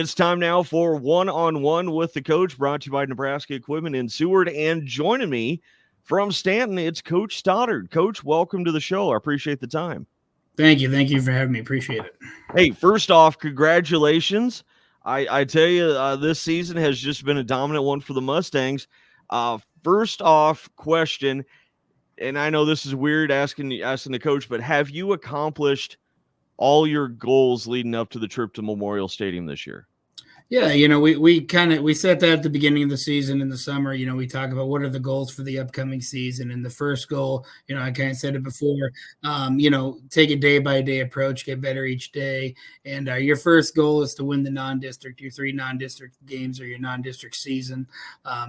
It's time now for One-on-One with the Coach, brought to you by Nebraska Equipment in Seward. And joining me from Stanton, it's Coach Stoddard. Coach, welcome to the show. I appreciate the time. Thank you. Thank you for having me. Appreciate it. Hey, first off, congratulations. I tell you, this season has just been a dominant one for the Mustangs. First off, question, and I know this is weird asking the coach, but have you accomplished all your goals leading up to the trip to Memorial Stadium this year? Yeah, we set that at the beginning of the season in the summer. We talk about what are the goals for the upcoming season. And the first goal, I kind of said it before, take a day-by-day approach, get better each day. And your first goal is to win the non-district, your 3 non-district games or your non-district season.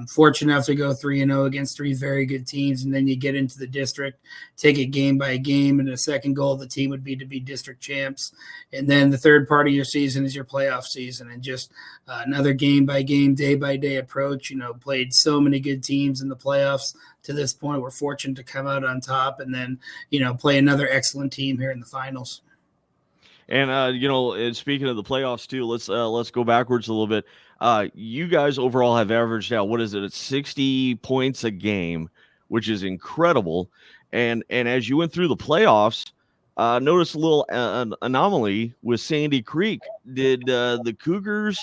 Fortunate enough to go 3-0 against 3 very good teams. And then you get into the district, take it game by game. And the second goal of the team would be to be district champs. And then the third part of your season is your playoff season. And just another game-by-game, day-by-day approach. Played so many good teams in the playoffs to this point. We're fortunate to come out on top and then, play another excellent team here in the finals. And, speaking of the playoffs too, let's go backwards a little bit. You guys overall have averaged out, it's 60 points a game, which is incredible. And as you went through the playoffs, notice a little anomaly with Sandy Creek. Did the Cougars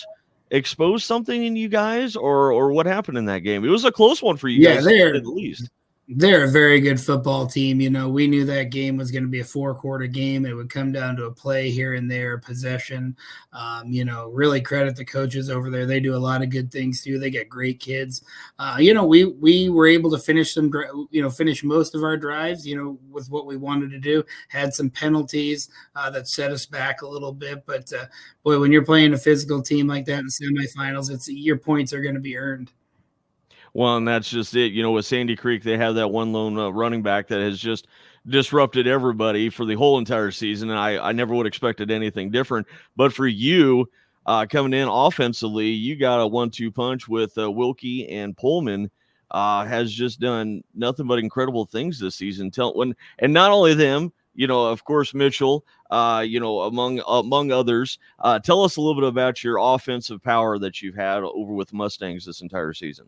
expose something in you guys, or what happened in that game? It was a close one for you guys, at least. They're a very good football team. We knew that game was going to be a 4-quarter game. It would come down to a play here and there, possession. Really credit the coaches over there. They do a lot of good things too. They get great kids. We were able to finish most of our drives, with what we wanted to do. Had some penalties that set us back a little bit. But, boy, when you're playing a physical team like that in semifinals, your points are going to be earned. Well, and that's just it. With Sandy Creek, they have that one lone running back that has just disrupted everybody for the whole entire season. And I never would have expected anything different. But for you, coming in offensively, you got a 1-2 punch with Wilkie and Pullman. Has just done nothing but incredible things this season. And not only them, of course, Mitchell, among others. Tell us a little bit about your offensive power that you've had over with Mustangs this entire season.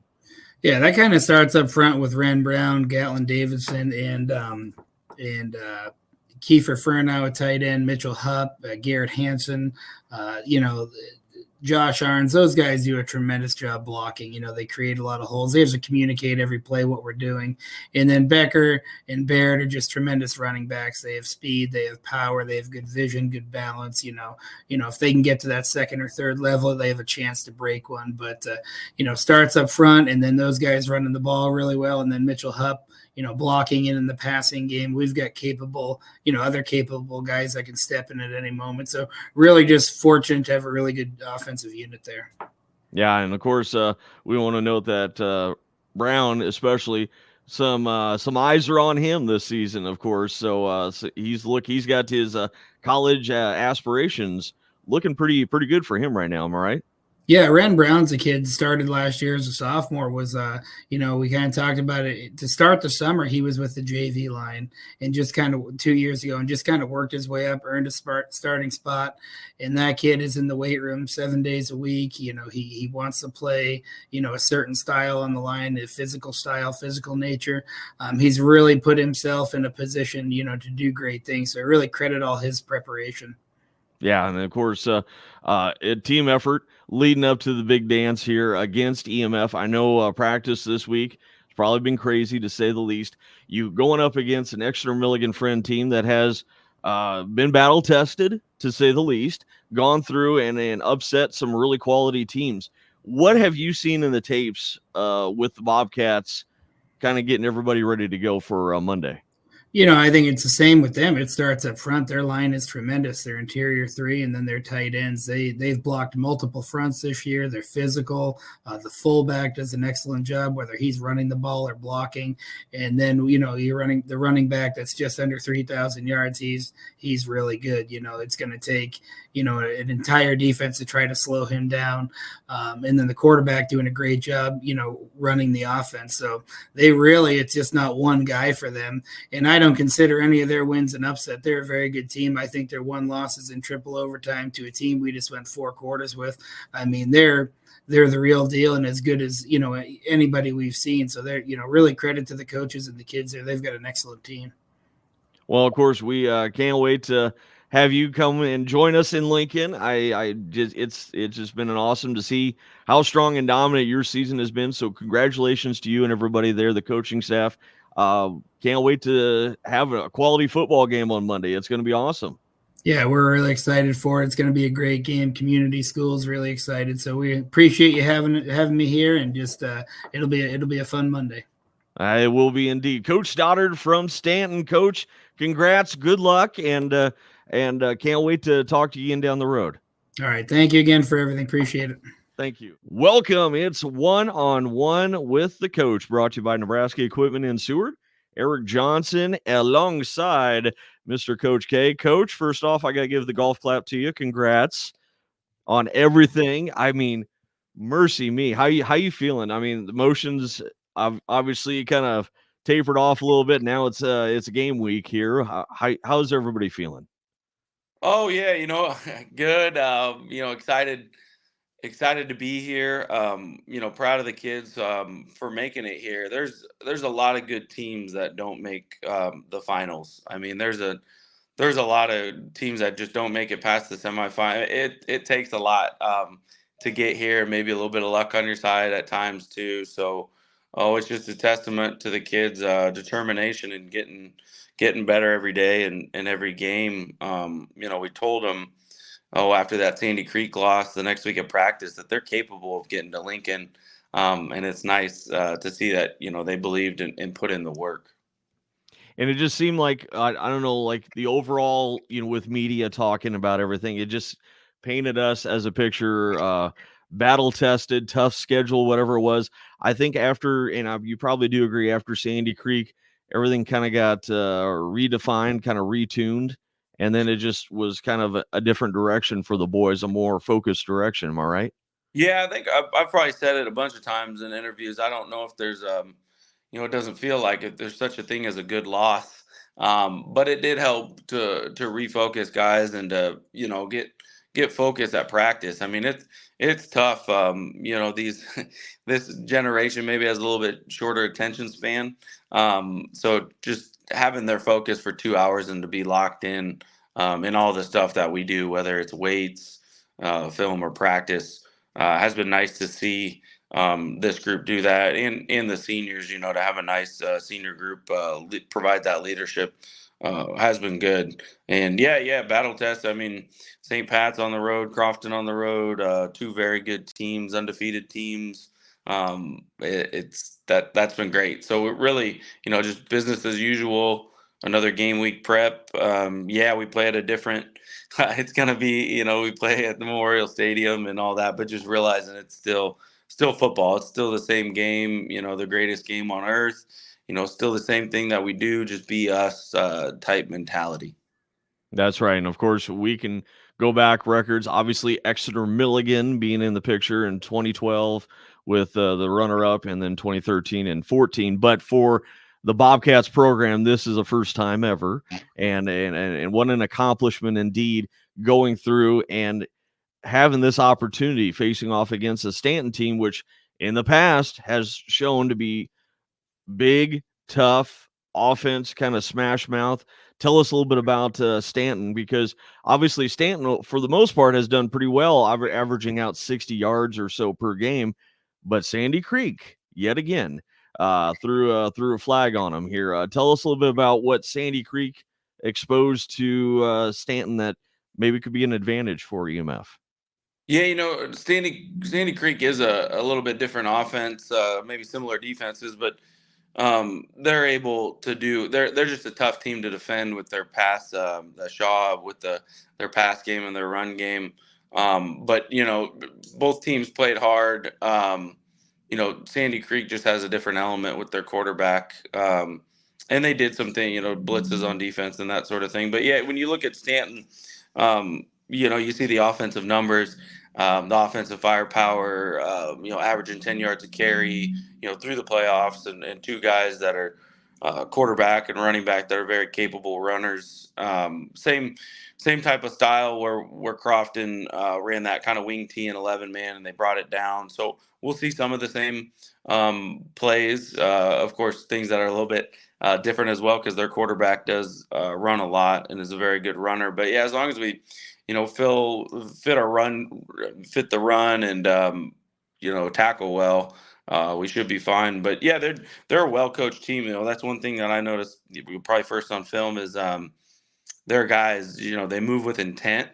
Yeah, that kind of starts up front with Ren Brown, Gatlin Davidson, and Kiefer Furnow, a tight end, Mitchell Hupp, Garrett Hansen, Josh Arns. Those guys do a tremendous job blocking. They create a lot of holes. They have to communicate every play what we're doing. And then Becker and Baird are just tremendous running backs. They have speed, they have power, they have good vision, good balance. If they can get to that second or third level, they have a chance to break one. But starts up front, and then those guys running the ball really well, and then Mitchell Hupp, blocking in the passing game. We've got other capable guys that can step in at any moment. So really just fortunate to have a really good offensive unit there. Yeah, and of course, we want to note that Brown, especially, some eyes are on him this season, of course. So he's got his college aspirations looking pretty good for him right now. Am I right? Yeah, Ren Brown's a kid, started last year as a sophomore, we kind of talked about it. To start the summer, he was with the JV line and just kind of 2 years ago and just kind of worked his way up, earned a starting spot. And that kid is in the weight room 7 days a week. He wants to play, a certain style on the line, a physical style, physical nature. He's really put himself in a position, to do great things. So I really credit all his preparation. Yeah, and of course, a team effort leading up to the big dance here against EMF. I know practice this week has probably been crazy, to say the least. You going up against an Exeter Milligan Friend team that has been battle-tested, to say the least, gone through and upset some really quality teams. What have you seen in the tapes with the Bobcats kind of getting everybody ready to go for Monday? I think it's the same with them. It starts up front. Their line is tremendous. Their interior 3 and then their tight ends. They've blocked multiple fronts this year. They're physical. The fullback does an excellent job, whether he's running the ball or blocking. And then, you're running the running back that's just under 3,000 yards. He's really good. It's going to take, an entire defense to try to slow him down. And then the quarterback doing a great job, running the offense. So it's just not one guy for them. And I don't consider any of their wins an upset. They're a very good team. I think their one loss is in triple overtime to a team we just went 4 quarters with. I mean, they're the real deal and as good as, anybody we've seen. So they're, really credit to the coaches and the kids there. They've got an excellent team. Well, of course, we can't wait to have you come and join us in Lincoln. It's just been an awesome to see how strong and dominant your season has been. So congratulations to you and everybody there, the coaching staff. Can't wait to have a quality football game on Monday. It's going to be awesome. Yeah, we're really excited for it. It's going to be a great game. Community schools really excited. So we appreciate you having me here, and just it'll be a fun Monday. It will be indeed. Coach Stoddard from Stanton. Coach, congrats, good luck, and can't wait to talk to you again down the road. All right. Thank you again for everything. Appreciate it. Thank you. Welcome. It's one-on-one with the coach, brought to you by Nebraska Equipment in Seward. Eric Johnson alongside Mr. Coach K. Coach, first off, I got to give the golf clap to you. Congrats on everything. I mean, mercy me. How you feeling? I mean, the motions obviously kind of tapered off a little bit. Now it's a game week here. How's everybody feeling? Oh yeah, good. Excited to be here. Proud of the kids for making it here. There's a lot of good teams that don't make the finals. I mean, there's a lot of teams that just don't make it past the semifinal. It takes a lot to get here. Maybe a little bit of luck on your side at times too. So, it's just a testament to the kids' determination and getting better every day and every game. We told them, after that Sandy Creek loss the next week of practice, that they're capable of getting to Lincoln. And it's nice to see that, they believed and put in the work. And it just seemed like, I don't know, like the overall, with media talking about everything, it just painted us as a picture, battle-tested, tough schedule, whatever it was. I think after, and you probably do agree, after Sandy Creek, everything kind of got redefined, kind of retuned, and then it just was kind of a different direction for the boys, a more focused direction. Am I right? Yeah, I think I've probably said it a bunch of times in interviews. I don't know if there's it doesn't feel like it, there's such a thing as a good loss. But it did help to refocus guys and to get focused at practice. I mean, it's tough. These this generation maybe has a little bit shorter attention span. So just having their focus for 2 hours and to be locked in all the stuff that we do, whether it's weights, film, or practice, has been nice to see this group do that, and the seniors, to have a nice senior group provide that leadership has been good. And yeah, battle test. I mean, St. Pat's on the road, Crofton on the road, 2 very good teams, undefeated teams. That's been great. So it really, just business as usual. Another game week prep. We play at a different. It's gonna be, we play at the Memorial Stadium and all that, but just realizing it's still football. It's still the same game, the greatest game on earth, still the same thing that we do, just be us type mentality. That's right. And of course, we can go back records. Obviously, Exeter Milligan being in the picture in 2012 with the runner up, and then 2013 and 14. But for the Bobcats program, this is a first time ever. And what an accomplishment indeed, going through and having this opportunity facing off against a Stanton team, which in the past has shown to be big, tough offense, kind of smash mouth. Tell us a little bit about Stanton, because obviously Stanton, for the most part, has done pretty well, averaging out 60 yards or so per game. But Sandy Creek, yet again, threw a flag on him here. Tell us a little bit about what Sandy Creek exposed to Stanton that maybe could be an advantage for EMF. Yeah, Sandy Creek is a little bit different offense, maybe similar defenses, but they're able to do. They're just a tough team to defend with their pass, the Shaw with their pass game and their run game. But both teams played hard. Sandy Creek just has a different element with their quarterback, and they did something, blitzes on defense and that sort of thing. But yeah, when you look at Stanton, you see the offensive numbers, the offensive firepower, averaging 10 yards a carry, through the playoffs, and two guys that are quarterback and running back that are very capable runners. Same type of style where Crofton ran that kind of wing T and 11 man, and they brought it down. So we'll see some of the same plays. Of course, things that are a little bit different as well, because their quarterback does run a lot and is a very good runner. But yeah, as long as we, fit the run, and tackle well, we should be fine. But yeah, they're a well coached team. That's one thing that I noticed probably first on film is their guys. They move with intent.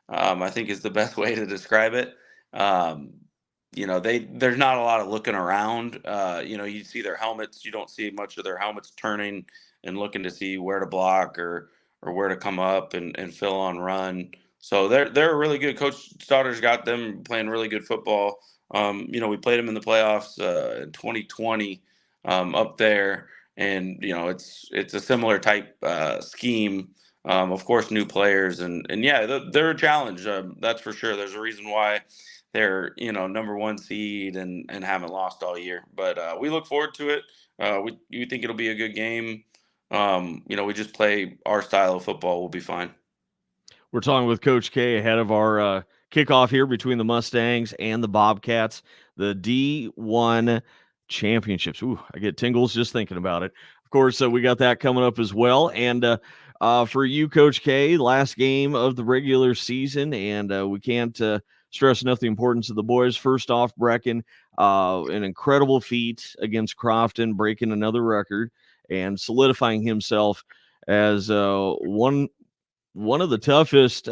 I think is the best way to describe it. There's not a lot of looking around. You see their helmets. You don't see much of their helmets turning and looking to see where to block or where to come up and fill on run. So they're a really good coach. Stoddard's got them playing really good football. We played them in the playoffs in 2020 up there, and it's a similar type scheme. Of course, new players, and yeah, they're a challenge. That's for sure. There's a reason why they're number one seed and haven't lost all year. But we look forward to it. We think it'll be a good game. We just play our style of football. We'll be fine. We're talking with Coach K ahead of our kickoff here between the Mustangs and the Bobcats, the D1 championships. Ooh, I get tingles just thinking about it. Of course, we got that coming up as well. And for you, Coach K, last game of the regular season, and we can't stress enough the importance of the boys. First off, Brecken, an incredible feat against Crofton, breaking another record and solidifying himself as one of the toughest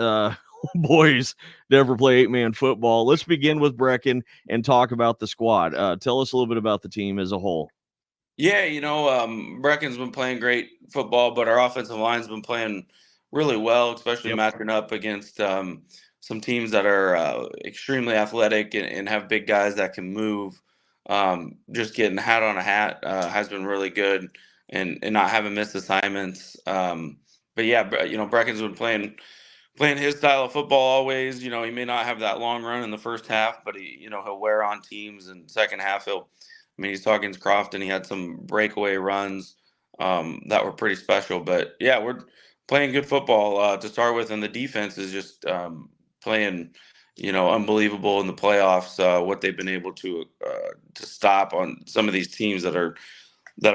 boys to ever play 8-man football. Let's begin with Brecken and talk about the squad. Tell us a little bit about the team as a whole. Yeah, Brecken's been playing great football, but our offensive line's been playing really well, especially matching up against some teams that are extremely athletic and have big guys that can move. Just getting hat on a hat has been really good, and not having missed assignments. But yeah, Brecken's been playing his style of football always. He may not have that long run in the first half, but he'll wear on teams, and second half he's talking against Crofton. He had some breakaway runs that were pretty special. But yeah, we're playing good football to start with, and the defense is just playing, unbelievable in the playoffs. What they've been able to stop on some of these teams that are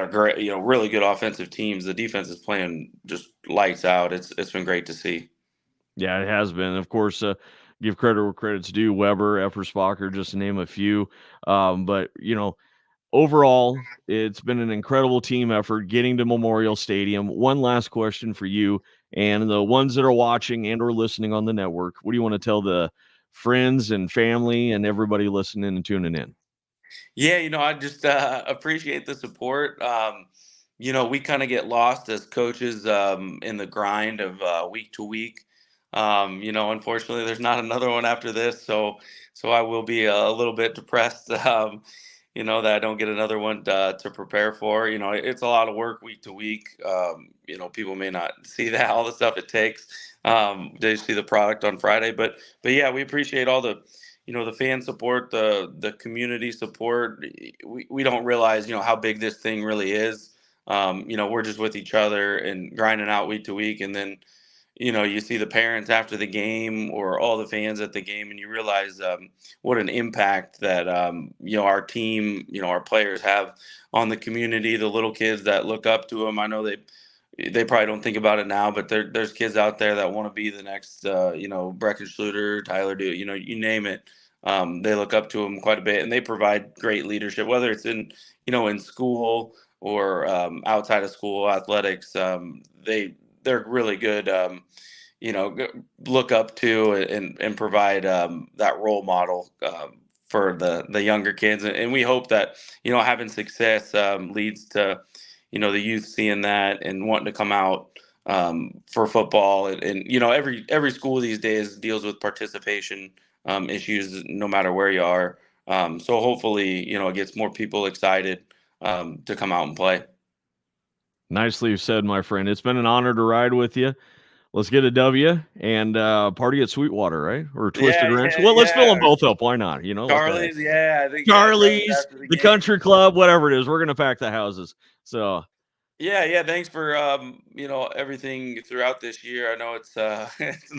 great, really good offensive teams. The defense is playing just lights out. It's been great to see. Yeah, it has been. Of course, give credit where credit's due. Weber, Eppersbacher, just to name a few. But overall, it's been an incredible team effort getting to Memorial Stadium. One last question for you and the ones that are watching and or listening on the network. What do you want to tell the friends and family and everybody listening and tuning in? Yeah, I just appreciate the support. We kind of get lost as coaches in the grind of week to week. Unfortunately, there's not another one after this, so I will be a little bit depressed. That I don't get another one to prepare for. It's a lot of work week to week. People may not see that all the stuff it takes. They see the product on Friday, but yeah, we appreciate all the the fan support, the community support. We don't realize how big this thing really is. We're just with each other and grinding out week to week, and then you see the parents after the game or all the fans at the game, and you realize what an impact that our team, our players have on the community. The little kids that look up to them. I know they probably don't think about it now, but there's kids out there that want to be the next, Brecken Schluter, Tyler Do, you name it. They look up to them quite a bit, and they provide great leadership, whether it's in school or outside of school athletics. They're really good, look up to and provide that role model for the younger kids. And we hope that, having success leads to, the youth seeing that and wanting to come out for football. And every school these days deals with participation issues, no matter where you are. So hopefully, it gets more people excited to come out and play. Nicely said, my friend. It's been an honor to ride with you. Let's get a W and party at Sweetwater, right? Or Twisted Yeah, Ranch. yeah, Well, let's fill them yeah. both up. Why not? You know, let that Charlie's, yeah, I think Charlie's, after the the game. country club, whatever it is, we're gonna pack the houses. So Yeah. Thanks for everything throughout this year. I know it's it's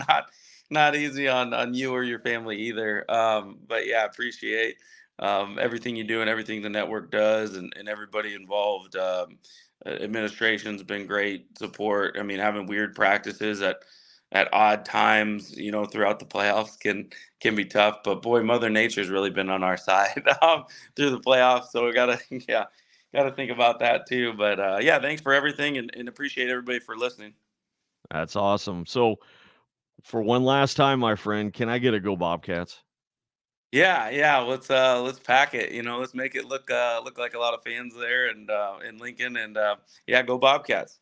not easy on you or your family either. But yeah, I appreciate everything you do and everything the network does and everybody involved. Administration's been great support. I mean, having weird practices at odd times, throughout the playoffs can be tough. But boy, Mother Nature's really been on our side through the playoffs. So we gotta gotta think about that too. But yeah, thanks for everything and appreciate everybody for listening. that's awesome. So for one last time, my friend, can I get a go Bobcats? Yeah. Let's pack it. Let's make it look like a lot of fans there and in Lincoln and yeah, go Bobcats.